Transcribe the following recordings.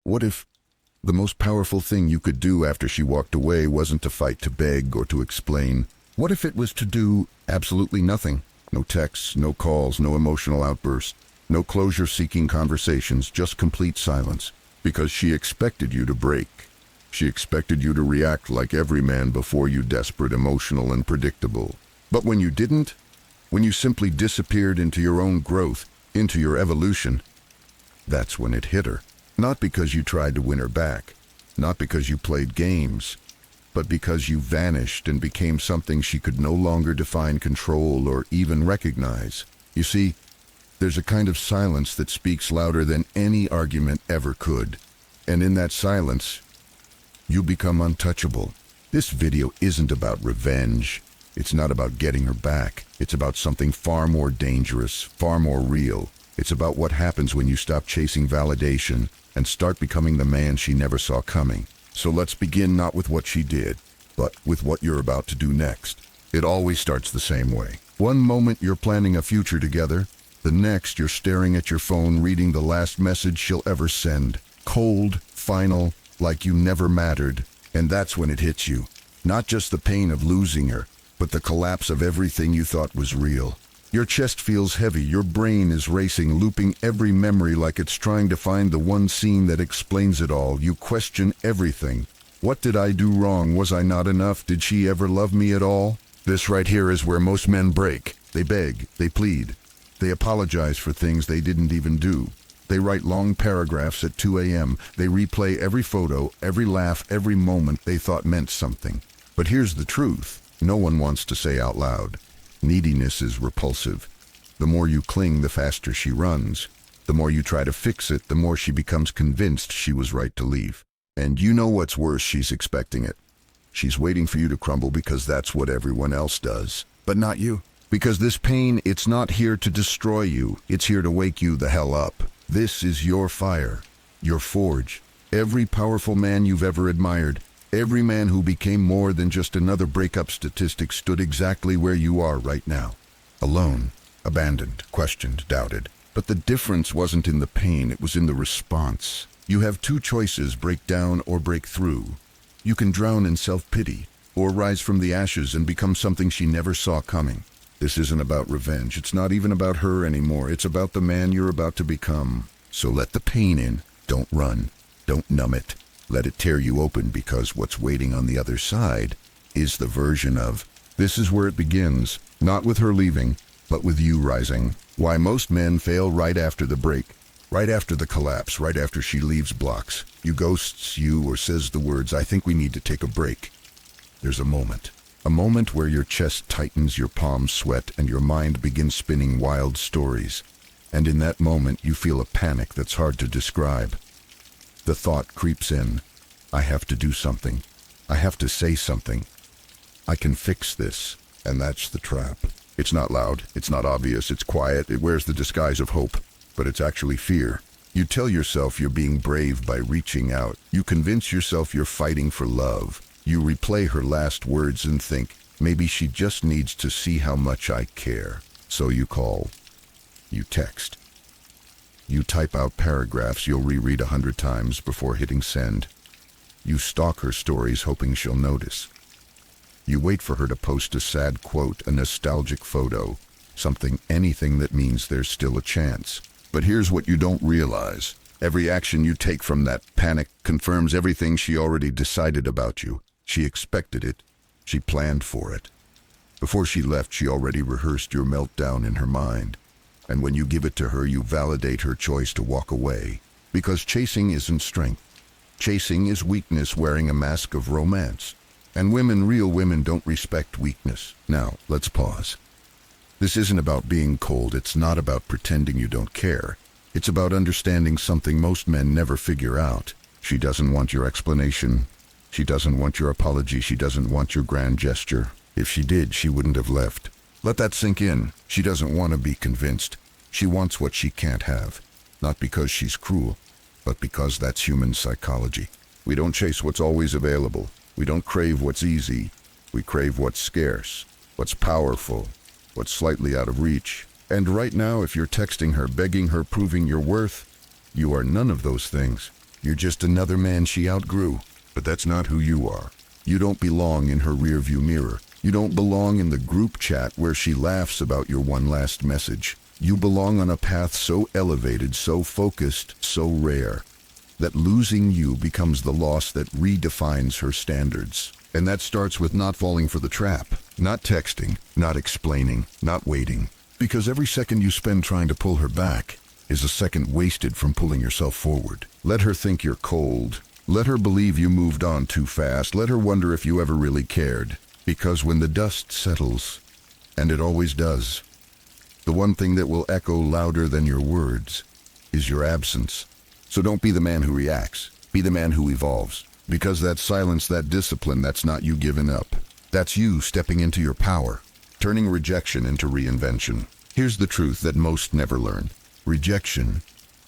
What if the most powerful thing you could do after she walked away wasn't to fight, to beg, or to explain? What if it was to do absolutely nothing? No texts, no calls, no emotional outbursts, no closure-seeking conversations, just complete silence. Because she expected you to break. She expected you to react like every man before you, desperate, emotional, and predictable. But when you didn't, when you simply disappeared into your own growth, into your evolution, that's when it hit her. Not because you tried to win her back, not because you played games, but because you vanished and became something she could no longer define, control, or even recognize. You see, there's a kind of silence that speaks louder than any argument ever could. And in that silence, you become untouchable. This video isn't about revenge. It's not about getting her back. It's about something far more dangerous, far more real. It's about what happens when you stop chasing validation and start becoming the man she never saw coming. So let's begin not with what she did, but with what you're about to do next. It always starts the same way. One moment you're planning a future together, the next you're staring at your phone reading the last message she'll ever send. Cold, final, like you never mattered. And that's when it hits you. Not just the pain of losing her, but the collapse of everything you thought was real. Your chest feels heavy, your brain is racing, looping every memory like it's trying to find the one scene that explains it all. You question everything. What did I do wrong? Was I not enough? Did she ever love me at all? This right here is where most men break. They beg, they plead. They apologize for things they didn't even do. They write long paragraphs at 2 a.m. They replay every photo, every laugh, every moment they thought meant something. But here's the truth. No one wants to say out loud. Neediness is repulsive. The more you cling, the faster she runs. The more you try to fix it, the more she becomes convinced she was right to leave. And you know what's worse, she's expecting it. She's waiting for you to crumble because that's what everyone else does. But not you. Because this pain, it's not here to destroy you. It's here to wake you the hell up. This is your fire, your forge. Every powerful man you've ever admired, every man who became more than just another breakup statistic stood exactly where you are right now. Alone, abandoned, questioned, doubted. But the difference wasn't in the pain, it was in the response. You have two choices, break down or break through. You can drown in self-pity, or rise from the ashes and become something she never saw coming. This isn't about revenge, it's not even about her anymore, it's about the man you're about to become. So let the pain in, don't run, don't numb it. Let it tear you open, because what's waiting on the other side is the version of. This is where it begins, not with her leaving, but with you rising. Why most men fail right after the break, right after the collapse, right after she leaves blocks. You ghosts you or says the words, I think we need to take a break. There's a moment where your chest tightens, your palms sweat, and your mind begins spinning wild stories. And in that moment you feel a panic that's hard to describe. The thought creeps in, I have to do something. I have to say something. I can fix this. And that's the trap. It's not loud, it's not obvious, it's quiet, it wears the disguise of hope, but it's actually fear. You tell yourself you're being brave by reaching out. You convince yourself you're fighting for love. You replay her last words and think, maybe she just needs to see how much I care. So you call. You text. You type out paragraphs you'll reread 100 times before hitting send. You stalk her stories hoping she'll notice. You wait for her to post a sad quote, a nostalgic photo, something, anything that means there's still a chance. But here's what you don't realize. Every action you take from that panic confirms everything she already decided about you. She expected it. She planned for it. Before she left, she already rehearsed your meltdown in her mind. And when you give it to her, you validate her choice to walk away. Because chasing isn't strength. Chasing is weakness wearing a mask of romance. And women, real women, don't respect weakness. Now, let's pause. This isn't about being cold. It's not about pretending you don't care. It's about understanding something most men never figure out. She doesn't want your explanation. She doesn't want your apology. She doesn't want your grand gesture. If she did, she wouldn't have left. Let that sink in. She doesn't want to be convinced. She wants what she can't have. Not because she's cruel, but because that's human psychology. We don't chase what's always available. We don't crave what's easy. We crave what's scarce, what's powerful, what's slightly out of reach. And right now, if you're texting her, begging her, proving your worth, you are none of those things. You're just another man she outgrew. But that's not who you are. You don't belong in her rearview mirror. You don't belong in the group chat where she laughs about your one last message. You belong on a path so elevated, so focused, so rare, that losing you becomes the loss that redefines her standards. And that starts with not falling for the trap, not texting, not explaining, not waiting. Because every second you spend trying to pull her back is a second wasted from pulling yourself forward. Let her think you're cold. Let her believe you moved on too fast. Let her wonder if you ever really cared. Because when the dust settles, and it always does, the one thing that will echo louder than your words is your absence. So don't be the man who reacts. Be the man who evolves. Because that silence, that discipline, that's not you giving up. That's you stepping into your power, turning rejection into reinvention. Here's the truth that most never learn. Rejection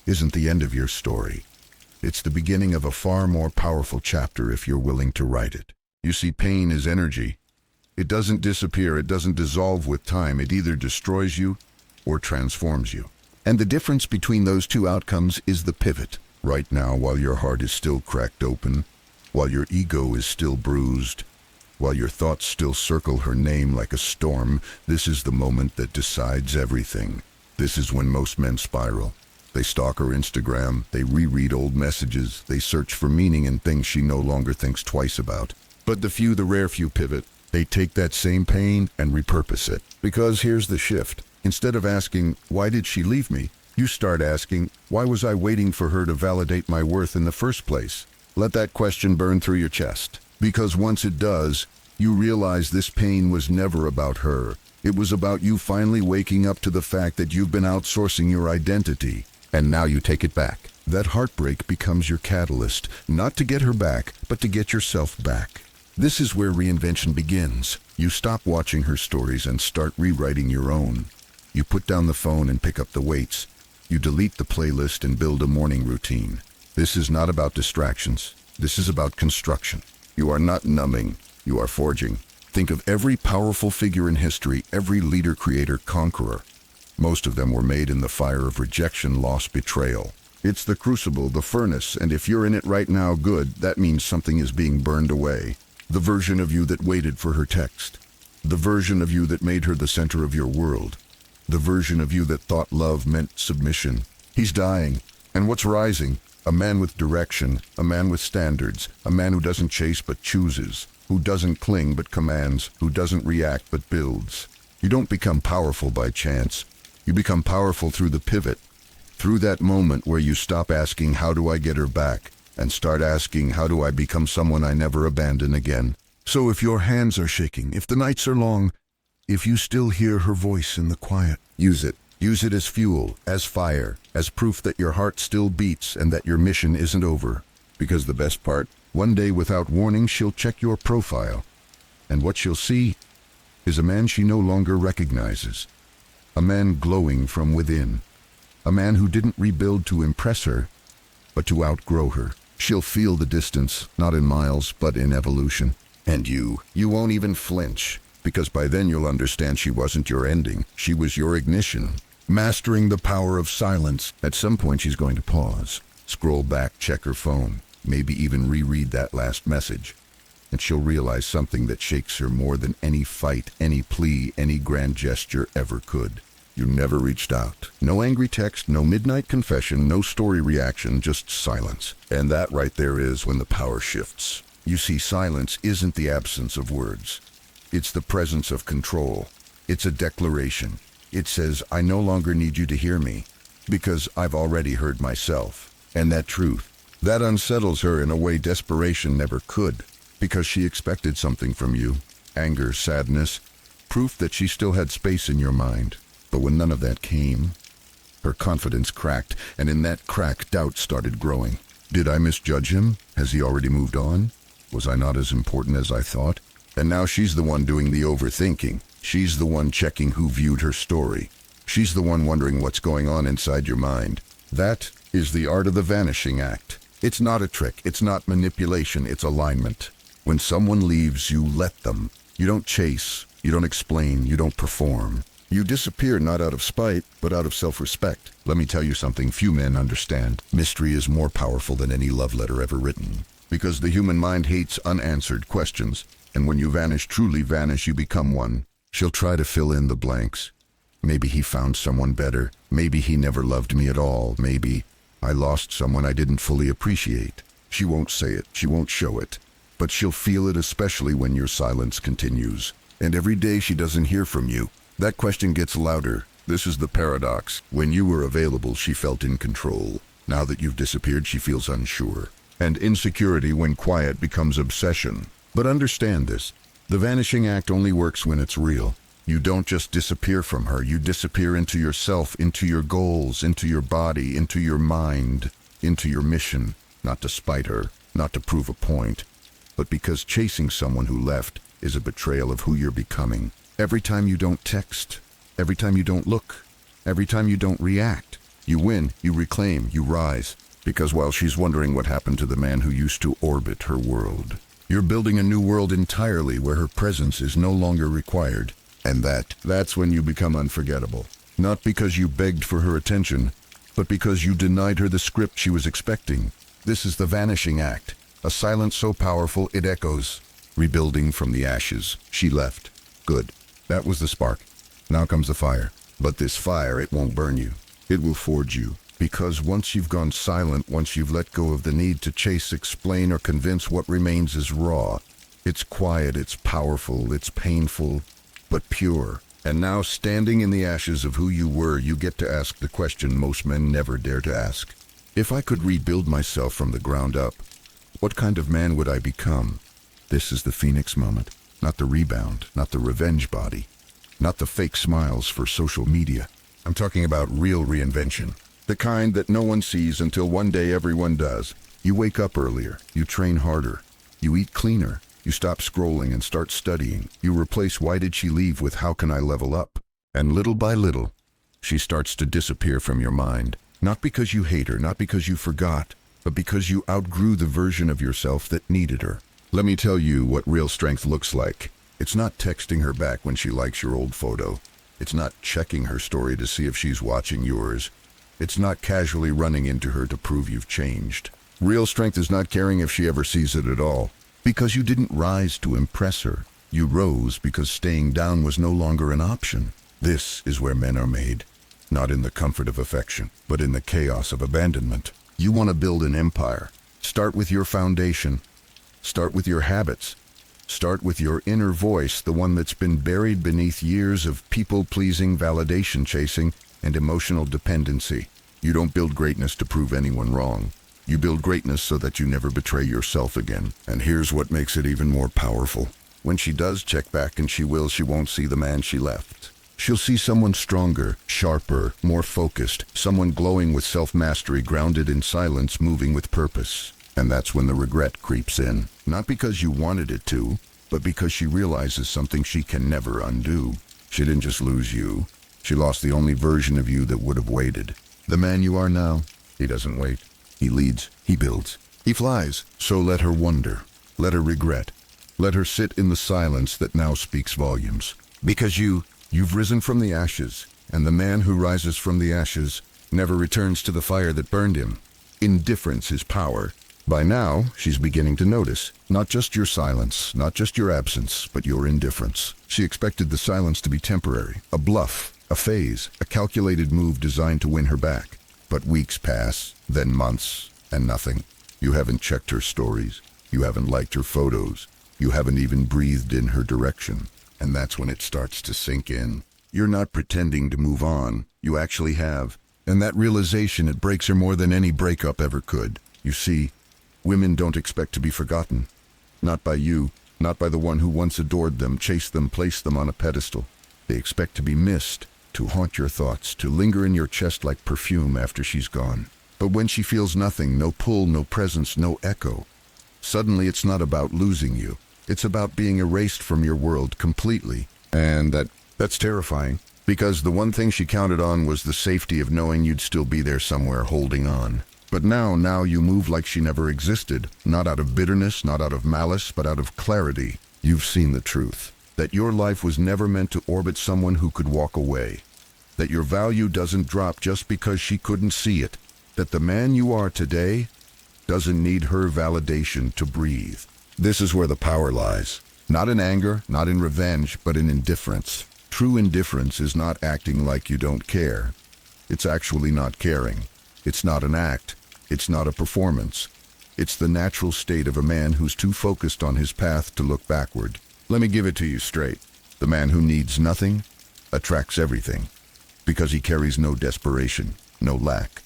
isn't the end of your story. It's the beginning of a far more powerful chapter if you're willing to write it. You see, pain is energy. It doesn't disappear, it doesn't dissolve with time. It either destroys you or transforms you. And the difference between those two outcomes is the pivot. Right now, while your heart is still cracked open, while your ego is still bruised, while your thoughts still circle her name like a storm, this is the moment that decides everything. This is when most men spiral. They stalk her Instagram, they reread old messages, they search for meaning in things she no longer thinks twice about. But the rare few pivot. They take that same pain and repurpose it. Because here's the shift. Instead of asking, why did she leave me? You start asking, why was I waiting for her to validate my worth in the first place? Let that question burn through your chest. Because once it does, you realize this pain was never about her. It was about you finally waking up to the fact that you've been outsourcing your identity. And now you take it back. That heartbreak becomes your catalyst, not to get her back, but to get yourself back. This is where reinvention begins. You stop watching her stories and start rewriting your own. You put down the phone and pick up the weights. You delete the playlist and build a morning routine. This is not about distractions. This is about construction. You are not numbing. You are forging. Think of every powerful figure in history, every leader, creator, conqueror. Most of them were made in the fire of rejection, loss, betrayal. It's the crucible, the furnace, and if you're in it right now, good, that means something is being burned away. The version of you that waited for her text. The version of you that made her the center of your world. The version of you that thought love meant submission. He's dying. And what's rising? A man with direction, a man with standards, a man who doesn't chase but chooses, who doesn't cling but commands, who doesn't react but builds. You don't become powerful by chance. You become powerful through the pivot, through that moment where you stop asking, how do I get her back? And start asking, how do I become someone I never abandon again? So if your hands are shaking, if the nights are long, if you still hear her voice in the quiet, use it. Use it as fuel, as fire, as proof that your heart still beats and that your mission isn't over. Because the best part, one day without warning, she'll check your profile. And what she'll see is a man she no longer recognizes. A man glowing from within. A man who didn't rebuild to impress her, but to outgrow her. She'll feel the distance, not in miles, but in evolution. And you won't even flinch, because by then you'll understand she wasn't your ending, she was your ignition. Mastering the power of silence. At some point she's going to pause, scroll back, check her phone, maybe even reread that last message. And she'll realize something that shakes her more than any fight, any plea, any grand gesture ever could. You never reached out. No angry text, no midnight confession, no story reaction, just silence. And that right there is when the power shifts. You see, silence isn't the absence of words. It's the presence of control. It's a declaration. It says, I no longer need you to hear me, because I've already heard myself. And that truth, that unsettles her in a way desperation never could, because she expected something from you. Anger, sadness, proof that she still had space in your mind. But when none of that came, her confidence cracked, and in that crack, doubt started growing. Did I misjudge him? Has he already moved on? Was I not as important as I thought? And now she's the one doing the overthinking. She's the one checking who viewed her story. She's the one wondering what's going on inside your mind. That is the art of the vanishing act. It's not a trick, it's not manipulation, it's alignment. When someone leaves, you let them. You don't chase, you don't explain, you don't perform. You disappear not out of spite, but out of self-respect. Let me tell you something few men understand. Mystery is more powerful than any love letter ever written. Because the human mind hates unanswered questions, and when you vanish, truly vanish, you become one. She'll try to fill in the blanks. Maybe he found someone better. Maybe he never loved me at all. Maybe I lost someone I didn't fully appreciate. She won't say it. She won't show it. But she'll feel it, especially when your silence continues. And every day she doesn't hear from you, that question gets louder. This is the paradox. When you were available, she felt in control. Now that you've disappeared, she feels unsure. And insecurity, when quiet, becomes obsession. But understand this. The vanishing act only works when it's real. You don't just disappear from her. You disappear into yourself, into your goals, into your body, into your mind, into your mission. Not to spite her, not to prove a point, but because chasing someone who left is a betrayal of who you're becoming. Every time you don't text, every time you don't look, every time you don't react, you win, you reclaim, you rise. Because while she's wondering what happened to the man who used to orbit her world, you're building a new world entirely where her presence is no longer required. And that's when you become unforgettable. Not because you begged for her attention, but because you denied her the script she was expecting. This is the vanishing act, a silence so powerful it echoes. Rebuilding from the ashes, she left. Good. That was the spark. Now comes the fire. But this fire, it won't burn you. It will forge you. Because once you've gone silent, once you've let go of the need to chase, explain, or convince, what remains is raw. It's quiet, it's powerful, it's painful, but pure. And now, standing in the ashes of who you were, you get to ask the question most men never dare to ask. If I could rebuild myself from the ground up, what kind of man would I become? This is the phoenix moment. Not the rebound, not the revenge body, not the fake smiles for social media. I'm talking about real reinvention. The kind that no one sees until one day everyone does. You wake up earlier, you train harder, you eat cleaner, you stop scrolling and start studying. You replace "why did she leave" with "how can I level up?" And little by little, she starts to disappear from your mind. Not because you hate her, not because you forgot, but because you outgrew the version of yourself that needed her. Let me tell you what real strength looks like. It's not texting her back when she likes your old photo. It's not checking her story to see if she's watching yours. It's not casually running into her to prove you've changed. Real strength is not caring if she ever sees it at all. Because you didn't rise to impress her. You rose because staying down was no longer an option. This is where men are made. Not in the comfort of affection, but in the chaos of abandonment. You want to build an empire. Start with your foundation. Start with your habits. Start with your inner voice, the one that's been buried beneath years of people-pleasing, validation chasing, and emotional dependency. You don't build greatness to prove anyone wrong. You build greatness so that you never betray yourself again. And here's what makes it even more powerful. When she does check back, and she will, she won't see the man she left. She'll see someone stronger, sharper, more focused, someone glowing with self-mastery, grounded in silence, moving with purpose. And that's when the regret creeps in. Not because you wanted it to, but because she realizes something she can never undo. She didn't just lose you. She lost the only version of you that would have waited. The man you are now, he doesn't wait. He leads, he builds, he flies. So let her wonder, let her regret, let her sit in the silence that now speaks volumes. Because you've risen from the ashes, and the man who rises from the ashes never returns to the fire that burned him. Indifference is power. By now, she's beginning to notice, not just your silence, not just your absence, but your indifference. She expected the silence to be temporary, a bluff, a phase, a calculated move designed to win her back. But weeks pass, then months, and nothing. You haven't checked her stories. You haven't liked her photos. You haven't even breathed in her direction. And that's when it starts to sink in. You're not pretending to move on. You actually have. And that realization, it breaks her more than any breakup ever could. You see, women don't expect to be forgotten. Not by you, not by the one who once adored them, chased them, placed them on a pedestal. They expect to be missed, to haunt your thoughts, to linger in your chest like perfume after she's gone. But when she feels nothing, no pull, no presence, no echo, suddenly it's not about losing you. It's about being erased from your world completely. And that's terrifying, because the one thing she counted on was the safety of knowing you'd still be there somewhere holding on. But now you move like she never existed, not out of bitterness, not out of malice, but out of clarity. You've seen the truth. That your life was never meant to orbit someone who could walk away. That your value doesn't drop just because she couldn't see it. That the man you are today doesn't need her validation to breathe. This is where the power lies. Not in anger, not in revenge, but in indifference. True indifference is not acting like you don't care. It's actually not caring. It's not an act. It's not a performance. It's the natural state of a man who's too focused on his path to look backward. Let me give it to you straight. The man who needs nothing attracts everything, because he carries no desperation, no lack,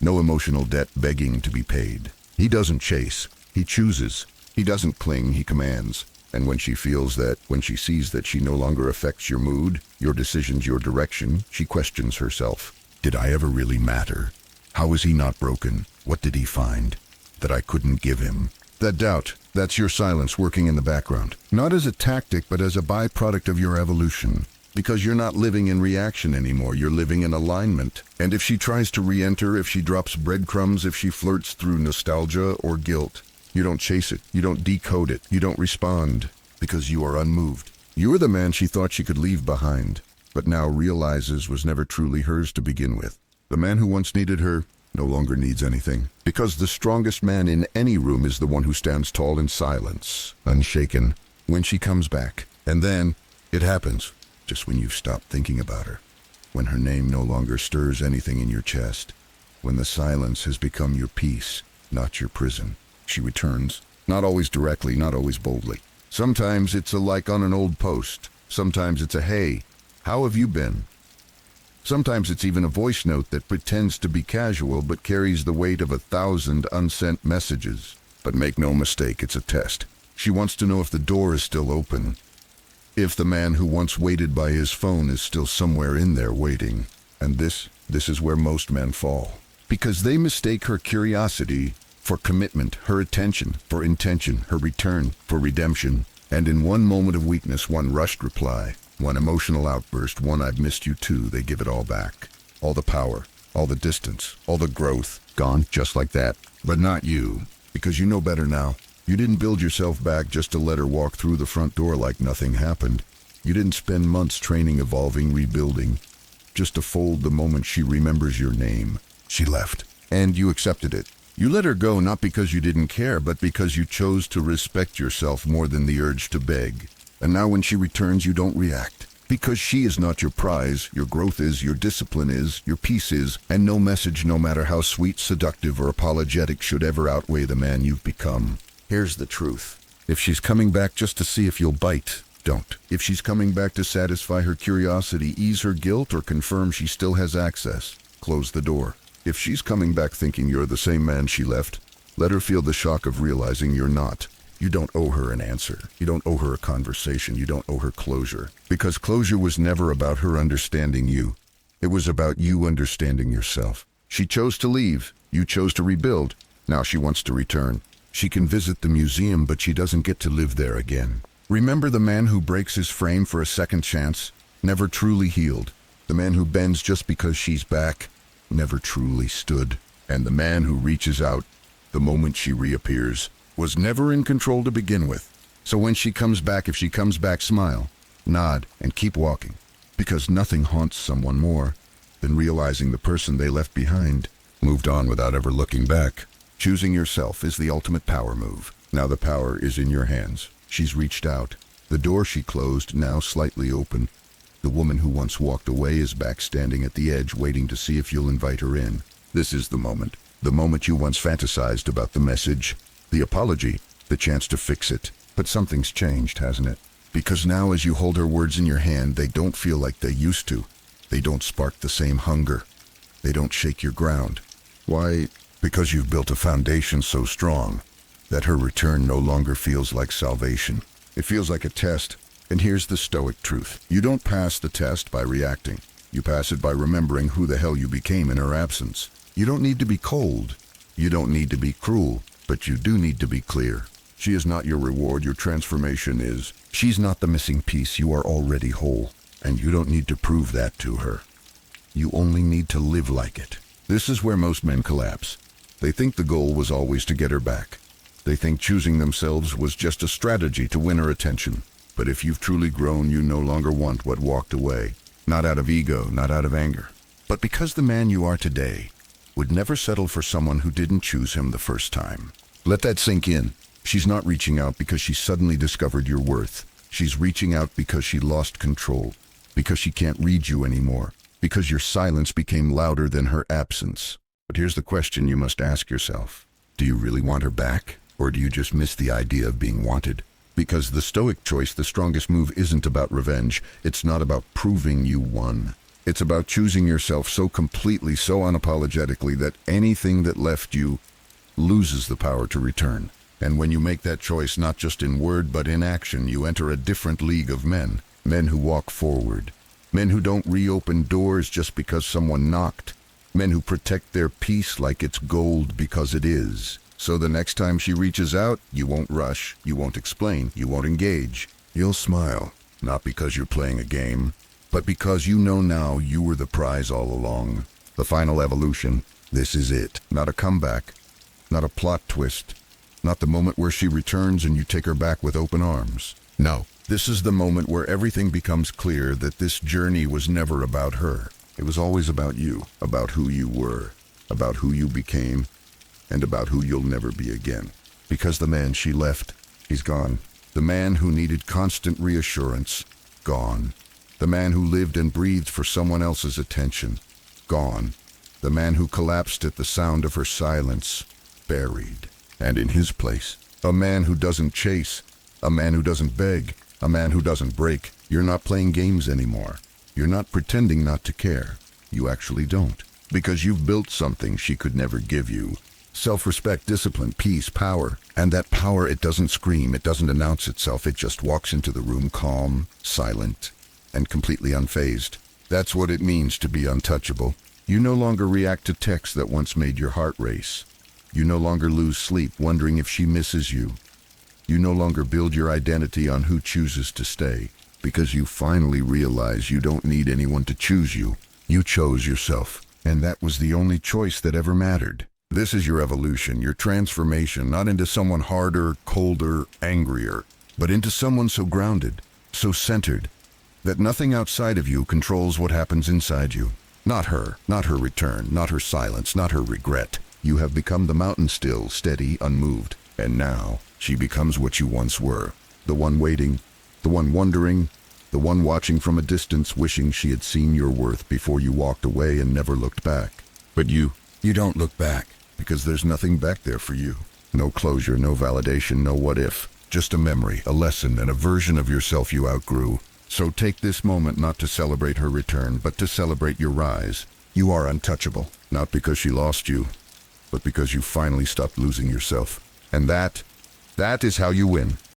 no emotional debt begging to be paid. He doesn't chase, he chooses. He doesn't cling, he commands. And when she sees that she no longer affects your mood, your decisions, your direction, she questions herself. Did I ever really matter? How is he not broken? What did he find that I couldn't give him? That doubt, that's your silence working in the background. Not as a tactic, but as a byproduct of your evolution. Because you're not living in reaction anymore, you're living in alignment. And if she tries to re-enter, if she drops breadcrumbs, if she flirts through nostalgia or guilt, you don't chase it, you don't decode it, you don't respond, because you are unmoved. You are the man she thought she could leave behind, but now realizes was never truly hers to begin with. The man who once needed her no longer needs anything, because the strongest man in any room is the one who stands tall in silence, unshaken, when she comes back. And then, it happens, just when you've stopped thinking about her, when her name no longer stirs anything in your chest, when the silence has become your peace, not your prison. She returns, not always directly, not always boldly. Sometimes it's a like on an old post. Sometimes it's a hey, how have you been? Sometimes it's even a voice note that pretends to be casual but carries the weight of 1,000 unsent messages. But make no mistake, it's a test. She wants to know if the door is still open. If the man who once waited by his phone is still somewhere in there waiting. And this is where most men fall. Because they mistake her curiosity for commitment, her attention for intention, her return for redemption. And in one moment of weakness, one rushed reply, one emotional outburst, one "I've missed you too," they give it all back. All the power, all the distance, all the growth, gone just like that. But not you, because you know better now. You didn't build yourself back just to let her walk through the front door like nothing happened. You didn't spend months training, evolving, rebuilding, just to fold the moment she remembers your name. She left, and you accepted it. You let her go not because you didn't care, but because you chose to respect yourself more than the urge to beg. And now when she returns, you don't react. Because she is not your prize, your growth is, your discipline is, your peace is, and no message, no matter how sweet, seductive, or apologetic, should ever outweigh the man you've become. Here's the truth. If she's coming back just to see if you'll bite, don't. If she's coming back to satisfy her curiosity, ease her guilt, or confirm she still has access, close the door. If she's coming back thinking you're the same man she left, let her feel the shock of realizing you're not. You don't owe her an answer. You don't owe her a conversation. You don't owe her closure. Because closure was never about her understanding you. It was about you understanding yourself. She chose to leave. You chose to rebuild. Now she wants to return. She can visit the museum, but she doesn't get to live there again. Remember the man who breaks his frame for a second chance? Never truly healed. The man who bends just because she's back? Never truly stood. And the man who reaches out the moment she reappears was never in control to begin with. So when she comes back, if she comes back, smile, nod, and keep walking. Because nothing haunts someone more than realizing the person they left behind moved on without ever looking back. Choosing yourself is the ultimate power move. Now the power is in your hands. She's reached out. The door she closed, now slightly open. The woman who once walked away is back, standing at the edge, waiting to see if you'll invite her in. This is the moment. The moment you once fantasized about, the message, the apology, the chance to fix it. But something's changed, hasn't it? Because now as you hold her words in your hand, they don't feel like they used to. They don't spark the same hunger. They don't shake your ground. Why? Because you've built a foundation so strong that her return no longer feels like salvation. It feels like a test. And here's the Stoic truth. You don't pass the test by reacting. You pass it by remembering who the hell you became in her absence. You don't need to be cold. You don't need to be cruel. But you do need to be clear. She is not your reward. Your transformation is. She's not the missing piece. You are already whole. And you don't need to prove that to her. You only need to live like it. This is where most men collapse. They think the goal was always to get her back. They think choosing themselves was just a strategy to win her attention. But if you've truly grown, you no longer want what walked away. Not out of ego, not out of anger, but because the man you are today would never settle for someone who didn't choose him the first time. Let that sink in. She's not reaching out because she suddenly discovered your worth. She's reaching out because she lost control, because she can't read you anymore, because your silence became louder than her absence. But here's the question you must ask yourself. Do you really want her back, or do you just miss the idea of being wanted? Because the Stoic choice, the strongest move, isn't about revenge. It's not about proving you won. It's about choosing yourself so completely, so unapologetically, that anything that left you loses the power to return. And when you make that choice, not just in word but in action, you enter a different league of men. Men who walk forward. Men who don't reopen doors just because someone knocked. Men who protect their peace like it's gold because it is. So the next time she reaches out, you won't rush, you won't explain, you won't engage. You'll smile, not because you're playing a game, but because you know now you were the prize all along. The final evolution. This is it. Not a comeback, not a plot twist, not the moment where she returns and you take her back with open arms. No, this is the moment where everything becomes clear that this journey was never about her. It was always about you, about who you were, about who you became, and about who you'll never be again. Because the man she left, he's gone. The man who needed constant reassurance, gone. The man who lived and breathed for someone else's attention, gone. The man who collapsed at the sound of her silence, buried. And in his place, a man who doesn't chase, a man who doesn't beg, a man who doesn't break. You're not playing games anymore. You're not pretending not to care. You actually don't. Because you've built something she could never give you. Self-respect, discipline, peace, power. And that power, it doesn't scream, it doesn't announce itself, it just walks into the room calm, silent, and completely unfazed. That's what it means to be untouchable. You no longer react to texts that once made your heart race. You no longer lose sleep wondering if she misses you. You no longer build your identity on who chooses to stay, because you finally realize you don't need anyone to choose you. You chose yourself, and that was the only choice that ever mattered. This is your evolution, your transformation, not into someone harder, colder, angrier, but into someone so grounded, so centered, that nothing outside of you controls what happens inside you. Not her return, not her silence, not her regret. You have become the mountain still, steady, unmoved. And now, she becomes what you once were. The one waiting, the one wondering, the one watching from a distance, wishing she had seen your worth before you walked away and never looked back. But you don't look back, because there's nothing back there for you. No closure, no validation, no what if. Just a memory, a lesson, and a version of yourself you outgrew. So take this moment not to celebrate her return, but to celebrate your rise. You are untouchable, not because she lost you, but because you finally stopped losing yourself. And that is how you win.